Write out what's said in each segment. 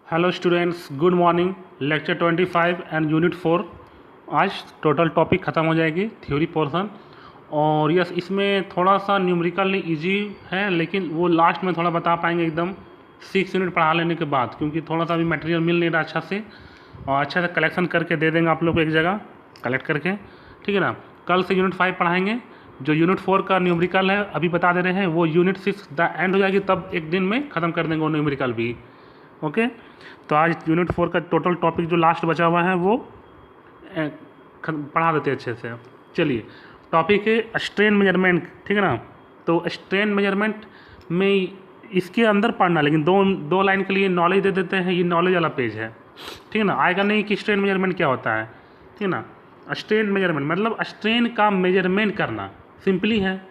Hello students, good morning. Lecture 25 and unit 4 आज total topic ख़त्म हो जाएगी, थ्योरी पोर्शन। और यस, इसमें थोड़ा सा न्यूमेरिकल इजी है, लेकिन वो लास्ट में थोड़ा बता पाएंगे एकदम 6 यूनिट पढ़ा लेने के बाद, क्योंकि थोड़ा सा अभी मटेरियल मिल नहीं रहा अच्छा से, और अच्छा से कलेक्शन करके दे देंगे आप लोग को एक जगह कलेक्ट करके, ठीक है ना। कल से यूनिट 5 पढ़ाएंगे। जो यूनिट 4 का न्यूमेरिकल है अभी बता दे रहे हैं, वो यूनिट 6 द एंड हो जाएगी, तब एक दिन में ख़त्म कर देंगे वो न्यूमेरिकल भी। ओके, तो आज यूनिट 4 का टोटल टॉपिक जो लास्ट बचा हुआ है वो पढ़ा देते हैं अच्छे से। चलिए, टॉपिक है स्ट्रेन मेजरमेंट, ठीक है ना। तो स्ट्रेन मेजरमेंट में इसके अंदर पढ़ना, लेकिन दो लाइन के लिए नॉलेज दे देते हैं। ये नॉलेज वाला पेज है, ठीक है ना। आएगा नहीं कि स्ट्रेन मेजरमेंट क्या होता है, ठीक है ना। स्ट्रेन मेजरमेंट मतलब स्ट्रेन का मेजरमेंट करना, सिंपली है,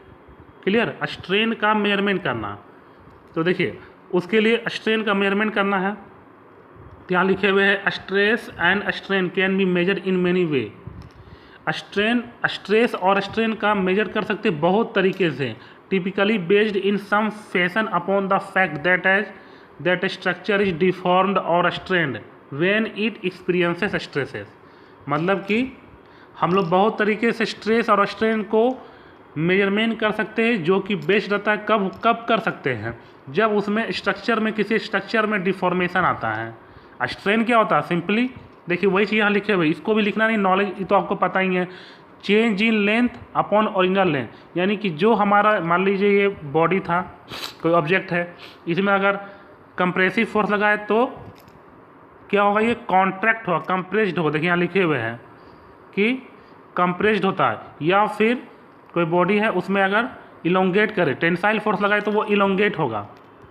क्लियर। स्ट्रेन का मेजरमेंट करना, तो देखिए उसके लिए स्ट्रेन का मेजरमेंट करना है। यहाँ लिखे हुए हैं stress and strain can be measure in many way. Stress और स्ट्रेन का मेजर कर सकते बहुत तरीके से, typically based in some fashion upon the fact that structure is deformed और strained when it experiences stresses. मतलब कि हम लोग बहुत तरीके से स्ट्रेस और स्ट्रेन को मेजरमेंट कर सकते हैं, जो कि बेस्ड रहता है कब कर सकते हैं, जब उसमें स्ट्रक्चर में किसी स्ट्रक्चर में डिफॉर्मेशन आता है। स्ट्रेन क्या होता है, सिंपली देखिए वही चीज़ यहाँ लिखे हुए, इसको भी लिखना नहीं, नॉलेज ये तो आपको पता ही है। Change in length upon original length, यानी कि जो हमारा मान लीजिए ये बॉडी था, कोई ऑब्जेक्ट है, इसमें अगर कंप्रेसिव फोर्स लगाए तो क्या होगा, ये कॉन्ट्रैक्ट होगा, कंप्रेस्ड होगा। देखिए यहाँ लिखे हुए हैं कि कंप्रेस्ड होता है। या फिर कोई बॉडी है, उसमें अगर इलोंगेट करे, टेंसाइल फोर्स लगाए तो वो इलोंगेट होगा,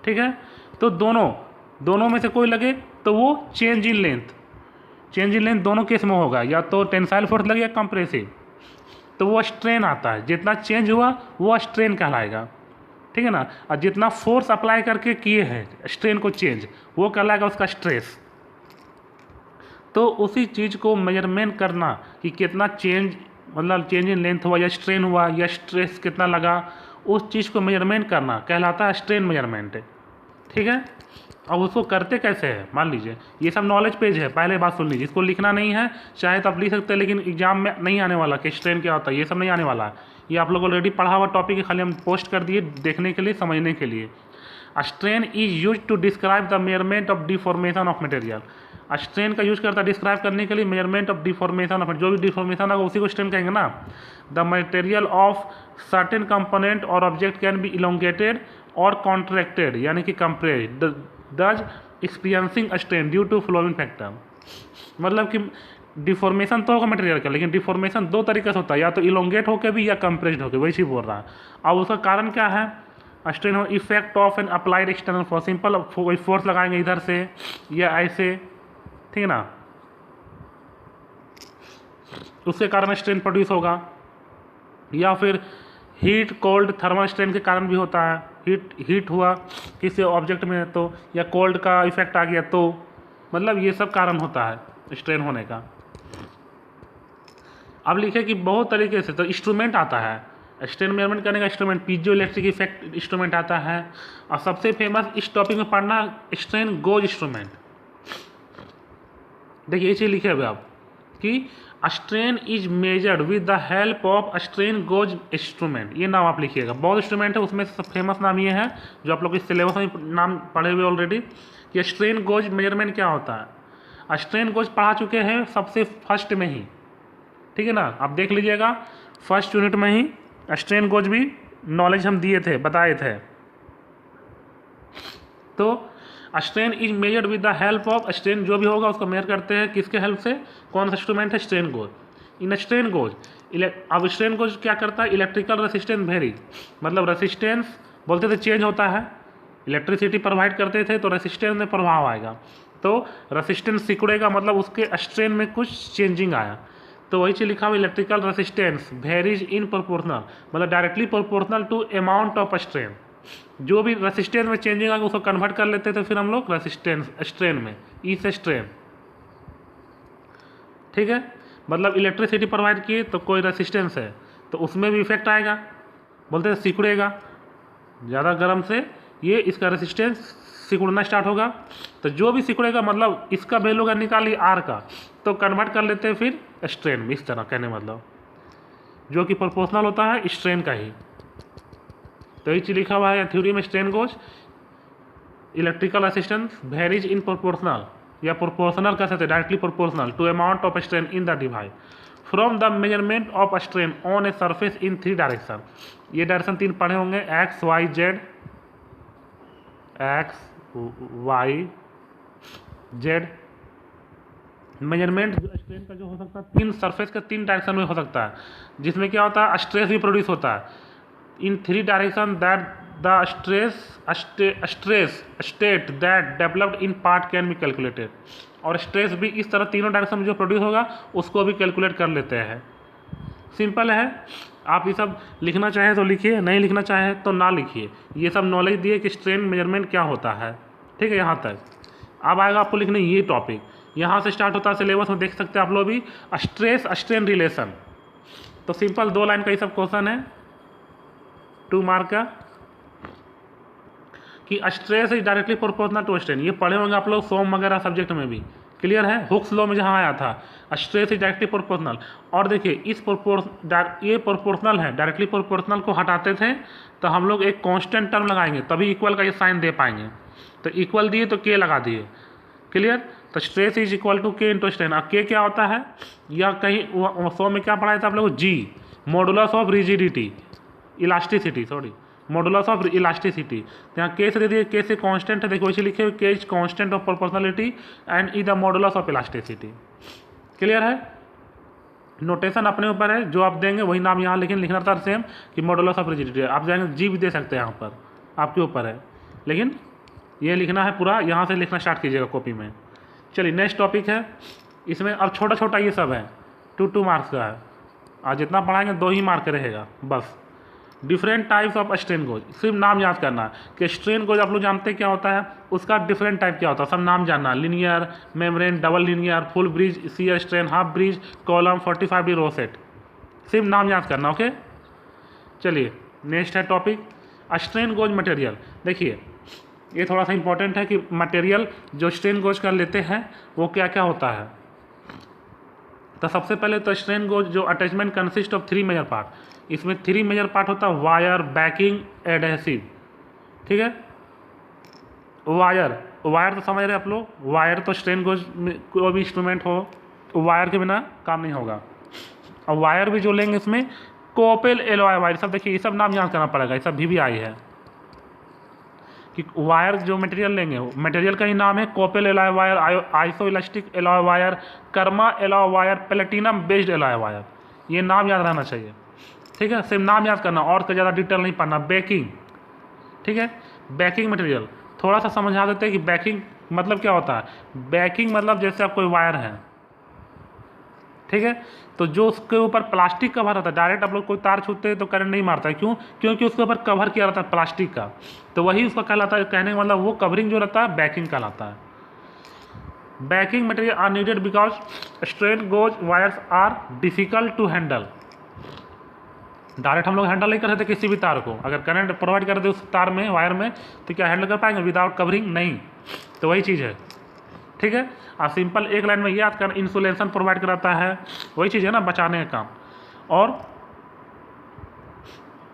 ठीक है। तो दोनों में से कोई लगे तो वो चेंज इन लेंथ दोनों केस में होगा, या तो टेंसाइल फोर्स लगे या कंप्रेसिव, तो वो स्ट्रेन आता है। जितना चेंज हुआ वो स्ट्रेन कहलाएगा, ठीक है ना। और जितना फोर्स अप्लाई करके किए हैं स्ट्रेन को चेंज, वो कहलाएगा उसका स्ट्रेस। तो उसी चीज़ को मेजरमेंट करना कि कितना चेंज, मतलब चेंज इन लेंथ हुआ या स्ट्रेन हुआ या स्ट्रेस कितना लगा, उस चीज़ को मेजरमेंट करना कहलाता है स्ट्रेन मेजरमेंट, ठीक है। अब उसको करते कैसे हैं, मान लीजिए ये सब नॉलेज पेज है, पहले बात सुन लीजिए। इसको लिखना नहीं है, चाहे तो आप लिख सकते हैं, लेकिन एग्जाम में नहीं आने वाला कि स्ट्रेन क्या होता है, ये सब नहीं आने वाला है। ये आप लोग ऑलरेडी पढ़ा हुआ टॉपिक है, खाली हम पोस्ट कर दिए देखने के लिए, समझने के लिए। Strain is use to describe the measurement of deformation of material. Strain का यूज करता है डिस्क्राइब करने के लिए मेजरमेंट ऑफ डिफॉर्मेशन ऑफ, जो भी डिफॉर्मेशन होगा उसी को स्ट्रेन कहेंगे ना। The material of certain component और ऑब्जेक्ट कैन बी इलोंगेटेड और कॉन्ट्रैक्टेड, यानी कि compressed, thus experiencing strain due to flowing factor. मतलब कि डिफॉर्मेशन तो होगा मटेरियल का, लेकिन डिफॉर्मेशन दो तरीके से होता है, या तो इलोंगेट होकर भी या कंप्रेस्ड होकर, वही चीज़ बोल रहा है। अब उसका कारण क्या है, स्ट्रेन हो effect of N applied external force. Simple कोई फोर्स लगाएंगे इधर से या ऐसे, ठीक है ना, उसके कारण स्ट्रेन प्रोड्यूस होगा। या फिर हीट कोल्ड थर्मल स्ट्रेन के कारण भी होता है, हीट हुआ किसी ऑब्जेक्ट में तो, या कोल्ड का इफेक्ट आ गया तो, मतलब ये सब कारण होता है स्ट्रेन होने का। अब लिखे कि बहुत तरीके से, तो इंस्ट्रूमेंट आता है स्ट्रेन मेजरमेंट करने का, instrument piezo electric effect instrument आता है। और सबसे फेमस इस टॉपिक में पढ़ना स्ट्रेन गोज इंस्ट्रूमेंट। देखिए ये चीज़ लिखे हुए आप कि strain is measured with the help of strain goes instrument. ये नाम आप लिखिएगा, बहुत इंस्ट्रूमेंट है, उसमें से फेमस नाम ये है जो आप लोग इस सिलेबस में नाम पढ़े हुए ऑलरेडी, कि स्ट्रेन गोज मेजरमेंट क्या होता है। स्ट्रेन गोज पढ़ा चुके हैं सबसे फर्स्ट में ही, ठीक है ना। आप देख लीजिएगा फर्स्ट यूनिट में ही स्ट्रेन गोज भी नॉलेज हम दिए थे, बताए थे। तो strain is measured with the help of, strain जो भी होगा उसको मेजर करते हैं किसके हेल्प से, कौन सा इंस्ट्रूमेंट है, स्ट्रेन गोज। इन स्ट्रेन गोज, अब स्ट्रेन गोज क्या करता है, इलेक्ट्रिकल रेसिस्टेंस वेरी, मतलब रेसिस्टेंस बोलते थे चेंज होता है, इलेक्ट्रिसिटी प्रोवाइड करते थे तो रेसिस्टेंस में प्रभाव आएगा, तो रेसिस्टेंस सिकुड़ेगा, मतलब उसके स्ट्रेन में कुछ चेंजिंग आया। तो वही चीज़ लिखा हुआ electrical resistance varies in proportional, मतलब directly proportional to amount of strain. जो भी रेसिस्टेंस में चेंजिंग आएगा उसको कन्वर्ट कर लेते थे फिर हम लोग रेसिस्टेंस स्ट्रेन में, ई से स्ट्रेन, ठीक है। मतलब इलेक्ट्रिसिटी प्रोवाइड किए तो कोई रेसिस्टेंस है तो उसमें भी इफेक्ट आएगा, बोलते हैं सिकुड़ेगा, ज़्यादा गर्म से ये इसका रेसिस्टेंस सिकुड़ना स्टार्ट होगा, तो जो भी सिकुड़ेगा मतलब इसका वैल्यू का निकालिए आर का, तो कन्वर्ट कर लेते हैं फिर स्ट्रेन में, इस तरह कहने मतलब जो कि प्रोपोर्शनल होता है स्ट्रेन का ही। तो ये चीज लिखा हुआ है थ्योरी में, strain gauge electrical assistance varies in proportional या प्रोपोर्शनल कह सकते हैं, directly proportional to amount of strain in the device from the measurement of strain on a surface in 3 direction. ये डायरेक्शन 3 पढ़े होंगे, X Y Z, X Y Z. Measurement जो strain का जो हो सकता है 3 सरफेस का 3 डायरेक्शन में हो सकता है, जिसमें क्या होता है स्ट्रेस भी प्रोड्यूस होता है इन 3 direction that the stress state that developed in part can be calculated. और स्ट्रेस भी इस तरह तीनों डायरेक्शन में जो प्रोड्यूस होगा उसको भी कैलकुलेट कर लेते हैं। सिंपल है, आप ये सब लिखना चाहें तो लिखिए, नहीं लिखना चाहें तो ना लिखिए। ये सब नॉलेज दिए कि स्ट्रेन मेजरमेंट क्या होता है, ठीक है। यहाँ तक अब आएगा आपको लिखने ये टॉपिक, यहाँ से स्टार्ट होता है सिलेबस में, देख सकते हैं आप लोग भी, स्ट्रेस स्ट्रेन रिलेशन। तो सिंपल 2 लाइन का ये सब क्वेश्चन है 2 मार्क का, कि stress is directly proportional to strain. ये पढ़े होंगे आप लोग सोम वगैरह सब्जेक्ट में भी, क्लियर है। हुक्स लॉ में जहाँ आया था स्ट्रेस इज डायरेक्टली प्रोपोर्शनल। और देखिए इस ये प्रोपोर्शनल है, डायरेक्टली प्रोपोर्शनल को हटाते थे तो हम लोग एक कांस्टेंट टर्म लगाएंगे तभी इक्वल का ये साइन दे पाएंगे। तो इक्वल दिए तो के लगा दिए, क्लियर। तो स्ट्रेस इज इक्वल टू के इंटू स्ट्रेन। अब के क्या होता है, या कहीं सौ में क्या पढ़ाया था आप लोग, G modulus of rigidity elasticity, sorry modulus of elasticity. यहाँ के से दे दिए, के से कांस्टेंट है, देखो इसे लिखे हुए के is constant of proportionality and E the modulus of elasticity, clear है। नोटेशन अपने ऊपर है, जो आप देंगे वही नाम यहाँ लेकिन लिखना था सेम कि मॉडुलस ऑफ रिजिडिटी। आप जाएंगे जी भी दे सकते हैं, यहाँ पर आपके ऊपर है, लेकिन ये लिखना है पूरा, यहाँ से लिखना स्टार्ट कीजिएगा कॉपी में। चलिए नेक्स्ट टॉपिक है, इसमें अब छोटा छोटा ये सब है, 2 मार्क्स का है। आज जितना पढ़ाएंगे 2 ही मार्क रहेगा बस। Different types of strain goes, सिर्फ नाम याद करना है कि स्ट्रेन गोज आप लोग जानते हैं क्या होता है, उसका डिफरेंट टाइप क्या होता है, सब नाम जानना है। Linear, membrane, double linear, full bridge, shear strain, half bridge, column, 45 D rosette, सिर्फ नाम याद करना, ओके। चलिए नेक्स्ट है टॉपिक स्ट्रेन गोज मटेरियल। देखिए ये थोड़ा सा इंपॉर्टेंट है कि मटेरियल जो स्ट्रेन गोज कर लेते हैं वो क्या क्या होता है। तो सबसे पहले तो स्ट्रेन गोज जो attachment consist of 3 major part, इसमें 3 मेजर पार्ट होता है, वायर, बैकिंग, एडहेसिव, ठीक है। वायर तो समझ रहे आप लोग, वायर तो स्ट्रेन गोज में कोई भी इंस्ट्रूमेंट हो वायर के बिना काम नहीं होगा। और वायर भी जो लेंगे इसमें कोपेल एलॉय वायर, सब देखिए ये सब नाम याद करना पड़ेगा, ये सब भी आई है कि वायर जो मटेरियल लेंगे, मटेरियल का ही नाम है Coppell alloy wire, iso elastic alloy wire, Karma alloy wire, platinum based alloy wire. ये नाम याद रहना चाहिए, ठीक है, सिर्फ नाम याद करना और ज़्यादा डिटेल नहीं पढ़ना। बैकिंग, ठीक है, बैकिंग मटेरियल थोड़ा सा समझा देते हैं कि बैकिंग मतलब क्या होता है। बैकिंग मतलब जैसे आप कोई वायर है, ठीक है, तो जो उसके ऊपर प्लास्टिक कवर रहता है, डायरेक्ट आप लोग कोई तार छूते हैं तो करंट नहीं मारता है, क्यों, क्योंकि उसके ऊपर कवर किया रहता है प्लास्टिक का, तो वही उसका कहलाता है, कहने का मतलब वो कवरिंग जो रहता है बैकिंग कहलाता है। Backing material are needed because strain gauge wires are difficult to handle. Direct हम लोग हैंडल नहीं कर सकते किसी भी तार को, अगर करंट प्रोवाइड कर दे उस तार में, वायर में, तो क्या हैंडल कर पाएंगे विदाउट कवरिंग, नहीं। तो वही चीज़ है, ठीक है। आप सिंपल एक लाइन में याद कर, इंसुलेशन प्रोवाइड कराता है, वही चीज़ है ना, बचाने का काम। और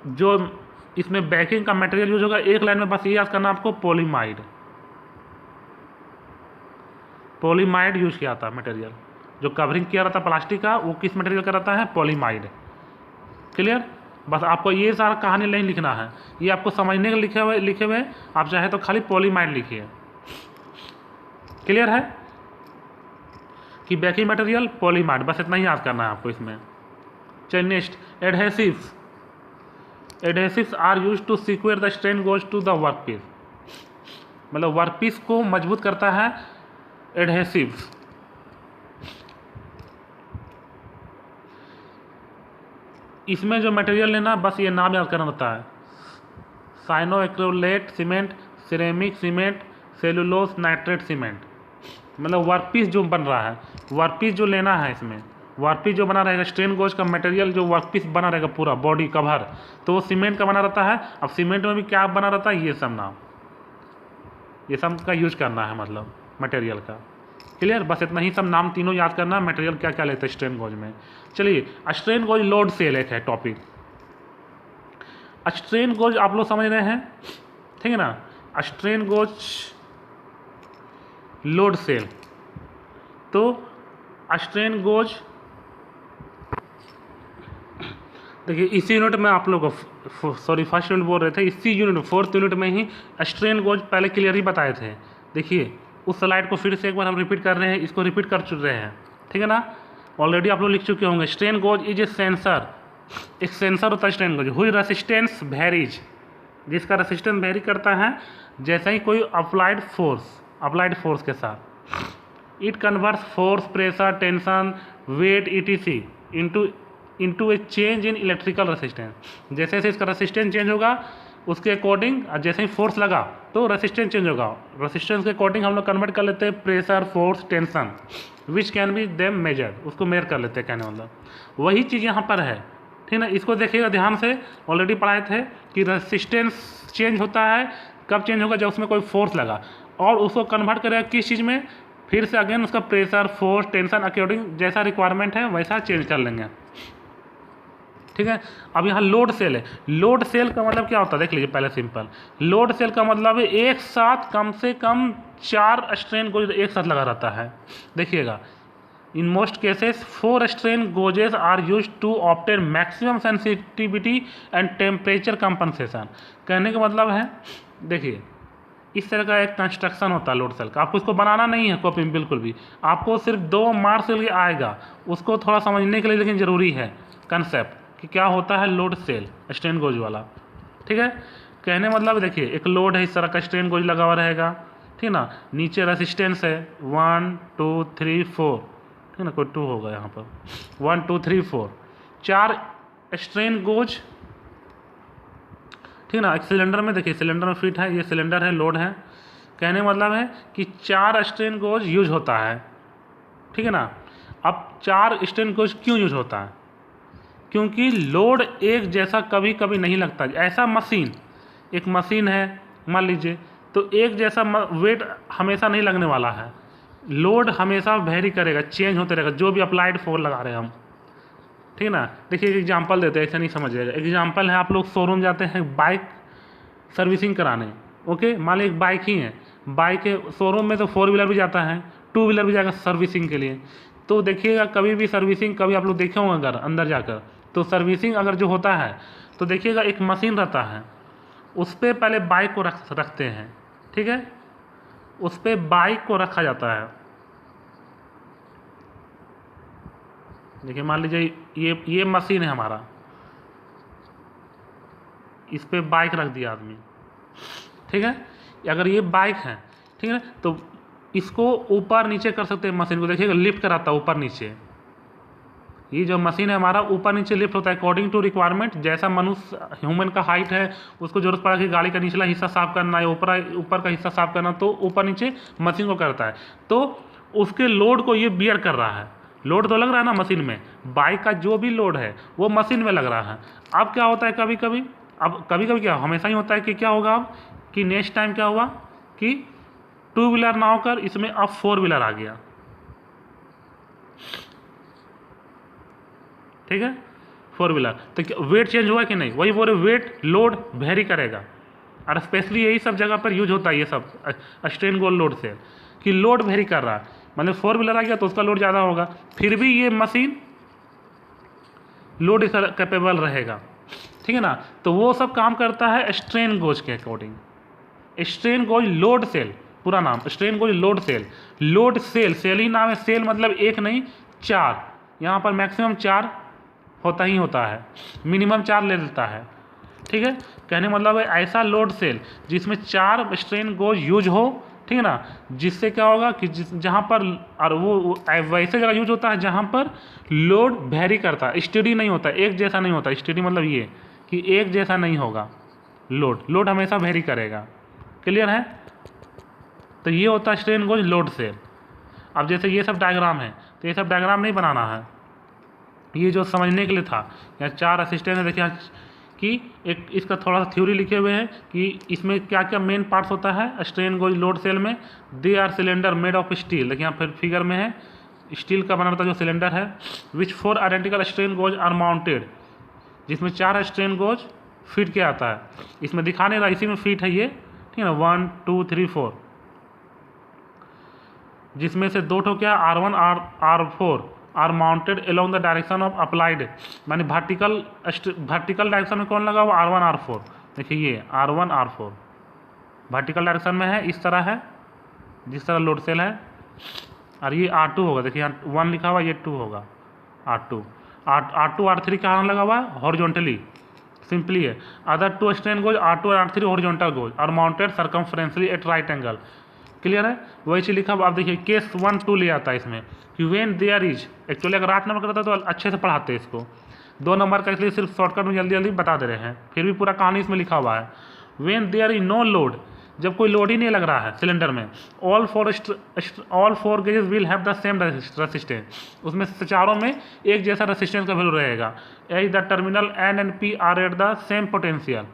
जो इसमें बैकिंग का मटेरियल यूज होगा, एक लाइन में बस ये याद करना आपको, पॉलीमाइड, पॉलीमाइड यूज किया था मटेरियल, जो कवरिंग किया रहता है प्लास्टिक का, वो किस मटेरियल का रहता है, पॉलीमाइड, क्लियर। बस आपको ये सारा कहानी नहीं लिखना है, ये आपको समझने के लिखे हुए आप चाहे तो खाली पॉलीमाइड लिखिए, क्लियर है कि बैकिंग मटेरियल पॉलीमाइड, बस इतना ही याद करना है आपको इसमें। चलिए next, adhesives. Adhesives are used to secure the strain gauge to the workpiece, मतलब वर्कपीस को मजबूत करता है एडहेसिव्स। इसमें जो मटेरियल लेना बस ये नाम याद करना होता है, cyanoacrylate cement, ceramic cement, cellulose nitrate cement. मतलब वर्कपीस जो बन रहा है, वर्कपीस जो लेना है इसमें, वर्कपीस जो बना रहेगा, स्ट्रेन गोज का मटेरियल जो वर्कपीस बना रहेगा पूरा बॉडी कवर, तो वो सीमेंट का बना रहता है। अब सीमेंट में भी क्या बना रहता है, ये सब नाम ये सब का यूज करना है मतलब मटेरियल का। क्लियर, बस इतना ही सब नाम तीनों याद करना है, मटेरियल क्या क्या लेते हैं स्ट्रेन गॉज में। चलिए स्ट्रेन गॉज लोड सेल एक है टॉपिक। स्ट्रेन गॉज आप लोग समझ रहे हैं, ठीक है ना। स्ट्रेन गॉज लोड सेल, तो स्ट्रेन गॉज देखिए इसी यूनिट में आप लोग सॉरी फर्स्ट यूनिट बोल रहे थे, इसी यूनिट फोर्थ यूनिट में ही स्ट्रेन गॉज पहले क्लियर ही बताए थे। देखिए उस स्लाइड को फिर से एक बार हम रिपीट कर रहे हैं, इसको रिपीट कर चुके हैं, ठीक है ना। ऑलरेडी आप लोग लिख चुके होंगे। Strain gauge is a sensor, एक सेंसर होता है स्ट्रेन गॉज, हुई रेसिस्टेंस वेरीज, जिसका रेसिस्टेंस वेरी करता है जैसे ही कोई अप्लाइड फोर्स के साथ। It converts force, pressure, tension, weight etc into a change in electrical resistance. जैसे जैसे इसका रेसिस्टेंस चेंज होगा उसके अकॉर्डिंग, जैसे ही फोर्स लगा तो रेसिस्टेंस चेंज होगा, रेसिस्टेंस के अकॉर्डिंग हम लोग कन्वर्ट कर लेते हैं pressure, force, tension, which can be them measured, उसको मेजर कर लेते हैं कहने मतलब। वही चीज़ यहाँ पर है, ठीक है ना। इसको देखिएगा ध्यान से, ऑलरेडी पढ़ाए थे कि रेसिस्टेंस चेंज होता है कब चेंज होगा, जब उसमें कोई फोर्स लगा, और उसको कन्वर्ट करेगा किस चीज़ में, फिर से अगेन उसका प्रेशर, फोर्स, टेंशन अकॉर्डिंग जैसा रिक्वायरमेंट है वैसा चेंज कर लेंगे, ठीक है। अब यहाँ लोड सेल है। लोड सेल का मतलब क्या होता है देख लीजिए पहले सिंपल। लोड सेल का मतलब है एक साथ कम से कम 4 स्ट्रेन गोज एक साथ लगा रहता है। देखिएगा in most cases 4 strain gauges are used to obtain maximum sensitivity and temperature compensation. कहने का मतलब है देखिए इस तरह का एक कंस्ट्रक्शन होता है लोड सेल का। आपको इसको बनाना नहीं है कॉपी में बिल्कुल भी, आपको सिर्फ 2 मार्क्स के लिए आएगा, उसको थोड़ा समझने के लिए लेकिन ज़रूरी है कंसेप्ट कि क्या होता है लोड सेल स्ट्रेन गोज वाला, ठीक है। कहने मतलब देखिए एक लोड है, इस तरह का स्ट्रेन गोज लगा हुआ रहेगा, ठीक ना। नीचे रेसिस्टेंस है 1 2 3 4, ठीक ना, कोई 2 होगा यहाँ पर 1 2 3 4, 4 स्ट्रेन गोज, ठीक ना। एक सिलेंडर में देखिए सिलेंडर में फिट है, ये सिलेंडर है, लोड है। कहने मतलब है कि 4 स्ट्रेन गोज यूज होता है, ठीक है ना। अब 4 स्ट्रेन गोज क्यों यूज होता है, क्योंकि लोड एक जैसा कभी कभी नहीं लगता। ऐसा मशीन, एक मशीन है मान लीजिए, तो एक जैसा वेट हमेशा नहीं लगने वाला है, लोड हमेशा वेरी करेगा, चेंज होते रहेगा, जो भी अप्लाइड फोर्स लगा रहे हैं हम, ठीक है ना। देखिए एक एग्जांपल देते हैं, ऐसा नहीं समझिएगा। एग्जांपल है आप लोग शोरूम जाते हैं बाइक सर्विसिंग कराने, ओके, मान लीजिए एक बाइक ही है, बाइक के शोरूम में तो 4 व्हीलर भी जाता है, 2 व्हीलर भी जाएगा सर्विसिंग के लिए। तो देखिएगा कभी भी सर्विसिंग, कभी आप लोग देखे होंगे अगर अंदर जाकर, तो सर्विसिंग अगर जो होता है तो देखिएगा एक मशीन रहता है, उस पर पहले बाइक को रखते हैं, ठीक है, उस पर बाइक को रखा जाता है। देखिए मान लीजिए ये मशीन है हमारा, इस पर बाइक रख दिया आदमी, ठीक है। अगर ये बाइक है, ठीक है, तो इसको ऊपर नीचे कर सकते हैं मशीन को, देखिएगा लिफ्ट कराता है ऊपर नीचे। ये जो मशीन है हमारा ऊपर नीचे लिफ्ट होता है अकॉर्डिंग टू रिक्वायरमेंट, जैसा मनुष्य ह्यूमन का हाइट है उसको जरूरत पड़ा कि गाड़ी का निचला हिस्सा साफ करना है, ऊपर का हिस्सा साफ करना, तो ऊपर नीचे मशीन को करता है। तो उसके लोड को ये बियर कर रहा है, लोड तो लग रहा है ना मशीन में, बाइक का जो भी लोड है वो मशीन में लग रहा है। अब क्या होता है कभी कभी, अब कभी कभी क्या हमेशा ही होता है कि क्या होगा अब कि नेक्स्ट टाइम क्या हुआ कि 2 व्हीलर ना होकर इसमें अब 4 व्हीलर आ गया, ठीक है, 4 व्हीलर। तो वेट चेंज हुआ कि नहीं, वही बोले वेट लोड वेरी करेगा, और स्पेशली यही सब जगह पर यूज होता है ये सब स्ट्रेन गोज लोड से, कि लोड वेरी कर रहा है, मतलब 4 व्हीलर आ गया तो उसका लोड ज़्यादा होगा, फिर भी ये मशीन लोड कैपेबल रहेगा, ठीक है ना। तो वो सब काम करता है स्ट्रेन गोज के according. Strain gauge load cell, पूरा नाम strain gauge load cell, load cell, cell ही नाम है, सेल मतलब एक नहीं 4, यहाँ पर मैक्सिमम 4 होता ही होता है, मिनिमम 4 ले लेता है, ठीक है। कहने मतलब है ऐसा लोड सेल जिसमें 4 स्ट्रेन गोज यूज हो, ठीक है ना, जिससे क्या होगा कि जहाँ पर, और वो वैसे जगह यूज होता है जहाँ पर लोड वेरी करता है, स्टेडी नहीं होता, एक जैसा नहीं होता। स्टेडी मतलब ये कि एक जैसा नहीं होगा, लोड हमेशा वेरी करेगा, क्लियर है। तो ये होता है स्ट्रेन गोज लोड सेल। अब जैसे ये सब डायग्राम है, तो ये सब डायग्राम नहीं बनाना है, ये जो समझने के लिए था। यहाँ 4 असिस्टेंट है, देखिए कि एक इसका थोड़ा सा थ्योरी लिखे हुए हैं कि इसमें क्या क्या मेन पार्ट्स होता है स्ट्रेन गोज लोड सेल में। They are cylinder made of steel, देखिए यहाँ फिर फिगर में है स्टील का बना रहता जो सिलेंडर है। Which 4 identical strain gauge are mounted, जिसमें 4 स्ट्रेन गोज फिट किया आता है। इसमें दिखा नहीं रहा, इसी में फिट है ये, ठीक है ना, 1 2 3 4, जिसमें से 2 ठो क्या R1 R4 are mounted along the direction of applied, मानी वर्टिकल डायरेक्शन में कौन लगा हुआ R1 R4। देखिए ये R1 R4 वर्टिकल डायरेक्शन में है, इस तरह है जिस तरह लोड सेल है। और ये R2 होगा, देखिए यहाँ 1 लिखा हुआ, ये 2 होगा R2 R3 कहाँ लगा हुआ है हॉरिजॉन्टली, सिंपली है। अदर 2 स्ट्रेन गोज R2 और R3 हॉरिजॉन्टल गोज और mounted circumferentially at right angle. Clear है, वही चीज लिखा। आप देखिए केस 1 2 ले आता है इसमें कि व्हेन देयर इज, एक्चुअली अगर 8 नंबर करता तो अच्छे से पढ़ाते हैं इसको, 2 नंबर का इसलिए सिर्फ शॉर्टकट में जल्दी जल्दी बता दे रहे हैं, फिर भी पूरा कहानी इसमें लिखा हुआ है। When there is no load, जब कोई लोड ही नहीं लग रहा है सिलेंडर में, all four gauges will have the same resistance, उसमें चारों में एक जैसा रेसिस्टेंस का वैल्यू रहेगा। As the terminal N and P are at the same potential,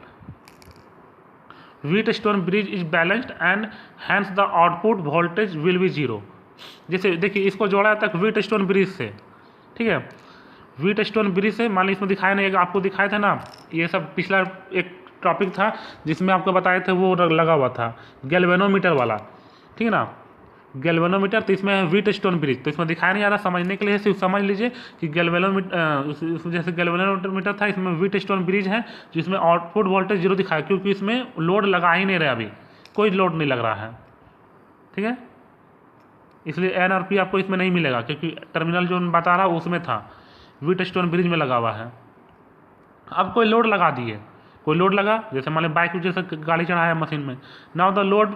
Wheatstone bridge is balanced and hence the output voltage will be 0। जैसे देखिए इसको जोड़ा तक व्हीटस्टोन ब्रिज से, ठीक है, व्हीटस्टोन ब्रिज से, मान लीजिए इसमें दिखाया नहीं, आपको दिखाया था ना, ये सब पिछला एक टॉपिक था जिसमें आपको बताए थे वो लगा हुआ था गैल्वेनोमीटर वाला, ठीक है ना, गैल्वेनोमीटर। तो इसमें व्हीटस्टोन ब्रिज, तो इसमें दिखाया नहीं आ रहा, समझने के लिए सिर्फ समझ लीजिए कि गैल्वेनोमीटर जैसे गैल्वेनोमीटर था, इसमें व्हीटस्टोन ब्रिज है जिसमें आउटपुट वोल्टेज 0 दिखाया, क्योंकि इसमें लोड लगा ही नहीं रहा, अभी कोई लोड नहीं लग रहा है, ठीक है, इसलिए N और P आपको इसमें नहीं मिलेगा, क्योंकि टर्मिनल जो बता रहा उसमें था, व्हीटस्टोन ब्रिज में लगा हुआ है। अब कोई लोड लगा दिए, कोई लोड लगा, जैसे मान लीजिए बाइक जैसे गाड़ी चढ़ाया मशीन में, now the load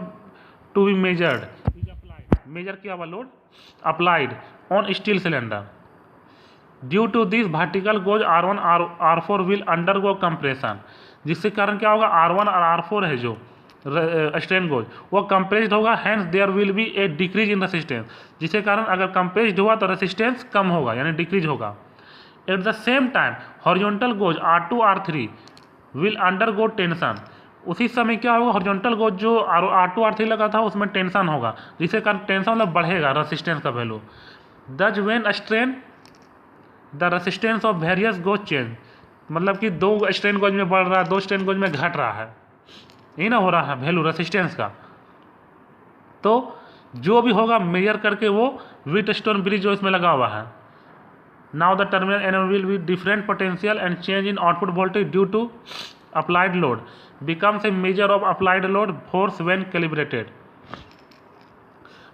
to be measured is applied, measure किया हुआ load applied on steel cylinder. Due to this vertical gauge R1 R4 will undergo compression, जिसके कारण क्या होगा R1 और R4 है जो स्ट्रेन गोज वो कंप्रेस्ड होगा, hence there will be a decrease in resistance, जिसके कारण अगर कंप्रेस्ड हुआ तो रेसिस्टेंस कम होगा यानी डिक्रीज होगा। Eight the same time horizontal goes R2 R3 will undergo tension, उसी समय क्या होगा हॉरिजॉन्टल गोज जो R2 R3 लगा था उसमें टेंशन होगा, जिसके कारण टेंशन मतलब बढ़ेगा रेसिस्टेंस का वैल्यू। दज when strain the resistance of various goes change, मतलब कि 2 स्ट्रेन गोज में बढ़ रहा है, 2 स्ट्रेन गोज में घट रहा है, यही ना हो रहा है वैल्यू रेसिस्टेंस का। तो जो भी होगा मेजर करके वो व्हीटस्टोन ब्रिज जो इसमें लगा हुआ है। Now the terminal N will be different potential and change in output voltage due to applied load becomes a measure of applied load force when calibrated,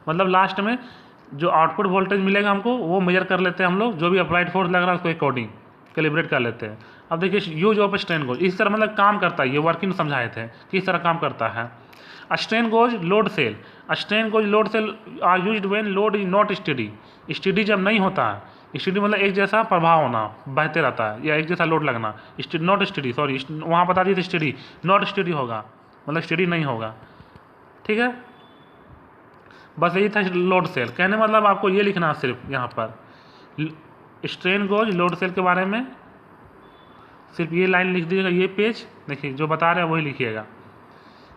मतलब लास्ट में जो आउटपुट वोल्टेज मिलेगा हमको वो मेजर कर लेते हैं हम लोग, जो भी अप्लाइड फोर्स लग रहा है उसको अकॉर्डिंग कैलिब्रेट कर लेते हैं। अब देखिए यूज ऑफ स्ट्रेन गोज इस तरह मतलब काम करता है, ये वर्किंग समझाए थे कि इस तरह काम करता है। Strain gauge load cell, strain gauge load cell are used when load is not steady, steady जब नहीं होता है, स्टेडी मतलब एक जैसा प्रभाव होना, बहते रहता है या एक जैसा लोड लगना, नॉट स्टेडी, सॉरी वहाँ बता दिए थे स्टेडी, नॉट स्टेडी होगा मतलब स्टेडी नहीं होगा, ठीक है। बस यही था लोड सेल, कहने मतलब आपको ये लिखना है सिर्फ यहाँ पर स्ट्रेन गोज लोड सेल के बारे में, सिर्फ ये लाइन लिख दीजिएगा, ये पेज देखिए जो बता रहे हैं वही लिखिएगा,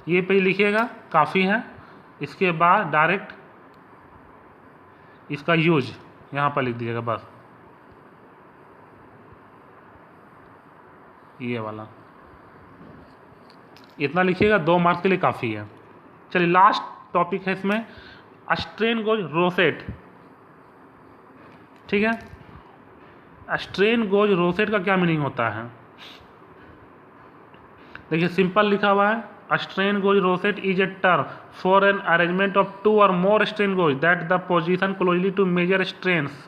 ये पेज लिखिएगा काफ़ी है। इसके बाद डायरेक्ट इसका यूज यहाँ पर लिख दीजिएगा, बस ये वाला इतना लिखिएगा, 2 मार्क्स के लिए काफ़ी है। चलिए लास्ट टॉपिक है इसमें स्ट्रेन गोज रोसेट, ठीक है। स्ट्रेन गोज रोसेट का क्या मीनिंग होता है, देखिए सिंपल लिखा हुआ है, strain gauge rosette is a term for an arrangement of 2 or more strain gauge that the position closely to measure strains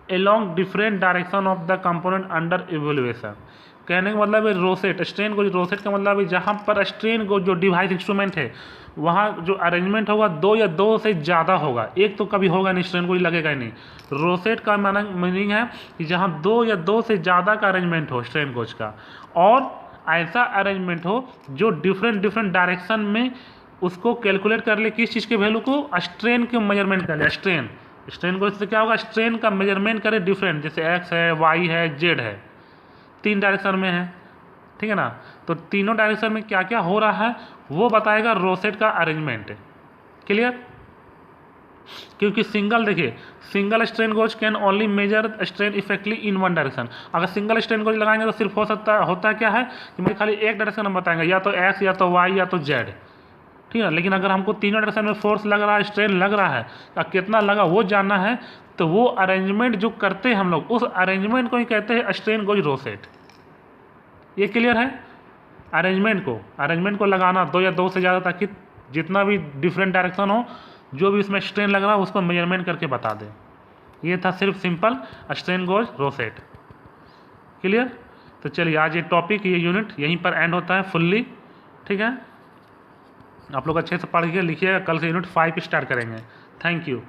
along different direction of the component under evaluation. कहने का मतलब है रोसेट, स्ट्रेन गोज रोसेट का मतलब है जहाँ पर strain gauge जो डिवाइस इंस्ट्रूमेंट है वहाँ जो अरेंजमेंट होगा 2 या 2 से ज़्यादा होगा, एक तो कभी होगा नहीं, स्ट्रेन गोज लगेगा ही नहीं। रोसेट का मीनिंग है कि जहाँ 2 या 2 से ज़्यादा का अरेंजमेंट हो स्ट्रेन गोज का, और ऐसा अरेंजमेंट हो जो डिफरेंट डायरेक्शन में उसको कैलकुलेट कर ले, किस चीज़ के वैल्यू को, स्ट्रेन के मेजरमेंट कर ले। स्ट्रेन को इससे क्या होगा, स्ट्रेन का मेजरमेंट करे डिफरेंट, जैसे एक्स है, वाई है, जेड है, 3 डायरेक्शन में है, ठीक है ना। तो तीनों डायरेक्शन में क्या क्या हो रहा है वो बताएगा रोसेट का अरेंजमेंट। क्लियर। क्योंकि सिंगल, देखिए single strain gauge can only measure strain effectively in one direction. अगर सिंगल स्ट्रेन गोज लगाएंगे तो सिर्फ होता क्या है कि मुझे खाली एक डायरेक्शन हम बताएंगे, या तो एक्स या तो वाई या तो जेड, ठीक है। लेकिन अगर हमको तीनों डायरेक्शन में फोर्स लग रहा है, स्ट्रेन लग रहा है, या कितना लगा वो जानना है, तो वो अरेंजमेंट जो करते हैं हम लोग, उस अरेंजमेंट को ही कहते हैं स्ट्रेन गोज रोसेट। ये क्लियर है। अरेंजमेंट को लगाना दो या दो से ज़्यादा, ताकि जितना भी डिफरेंट डायरेक्शन हो, जो भी उसमें स्ट्रेन लग रहा है उसको मेजरमेंट करके बता दे। ये था सिर्फ simple strain gauge rosette. Clear. तो चलिए आज ये टॉपिक, ये यूनिट यहीं पर एंड होता है फुल्ली, ठीक है। आप लोग अच्छे से पढ़ के लिखिएगा, कल से यूनिट 5 स्टार्ट करेंगे। Thank you.